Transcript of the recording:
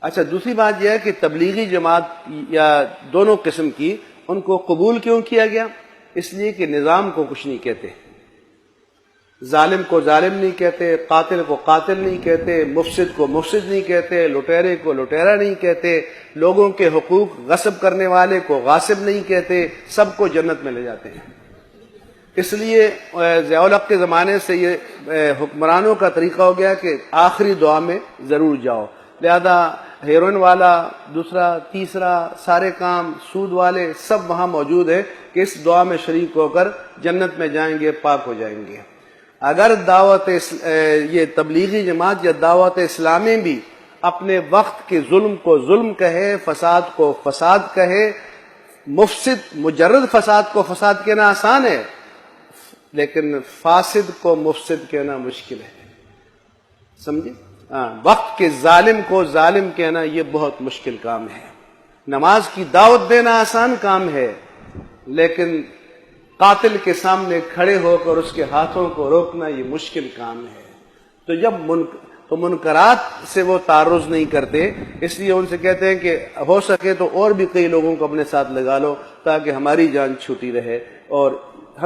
اچھا دوسری بات یہ ہے کہ تبلیغی جماعت یا دونوں قسم کی ان کو قبول کیوں کیا گیا؟ اس لیے کہ نظام کو کچھ نہیں کہتے، ظالم کو ظالم نہیں کہتے، قاتل کو قاتل نہیں کہتے، مفسد کو مفسد نہیں کہتے، لٹیرے کو لٹیرا نہیں کہتے، لوگوں کے حقوق غصب کرنے والے کو غاصب نہیں کہتے، سب کو جنت میں لے جاتے ہیں۔ اس لیے ضیاء الحق کے زمانے سے یہ حکمرانوں کا طریقہ ہو گیا کہ آخری دعا میں ضرور جاؤ، لہذا ہیروئن والا، دوسرا تیسرا، سارے کام سود والے سب وہاں موجود ہیں کہ اس دعا میں شریک ہو کر جنت میں جائیں گے، پاک ہو جائیں گے۔ اگر یہ تبلیغی جماعت یا دعوت اسلامی بھی اپنے وقت کے ظلم کو ظلم کہے، فساد کو فساد کہے، مجرد فساد کو فساد کہنا آسان ہے، لیکن فاسد کو مفسد کہنا مشکل ہے، سمجھے؟ وقت کے ظالم کو ظالم کہنا یہ بہت مشکل کام ہے۔ نماز کی دعوت دینا آسان کام ہے، لیکن قاتل کے سامنے کھڑے ہو کر اس کے ہاتھوں کو روکنا یہ مشکل کام ہے۔ تو جب منکرات سے وہ تعرض نہیں کرتے، اس لیے ان سے کہتے ہیں کہ ہو سکے تو اور بھی کئی لوگوں کو اپنے ساتھ لگا لو تاکہ ہماری جان چھوٹی رہے اور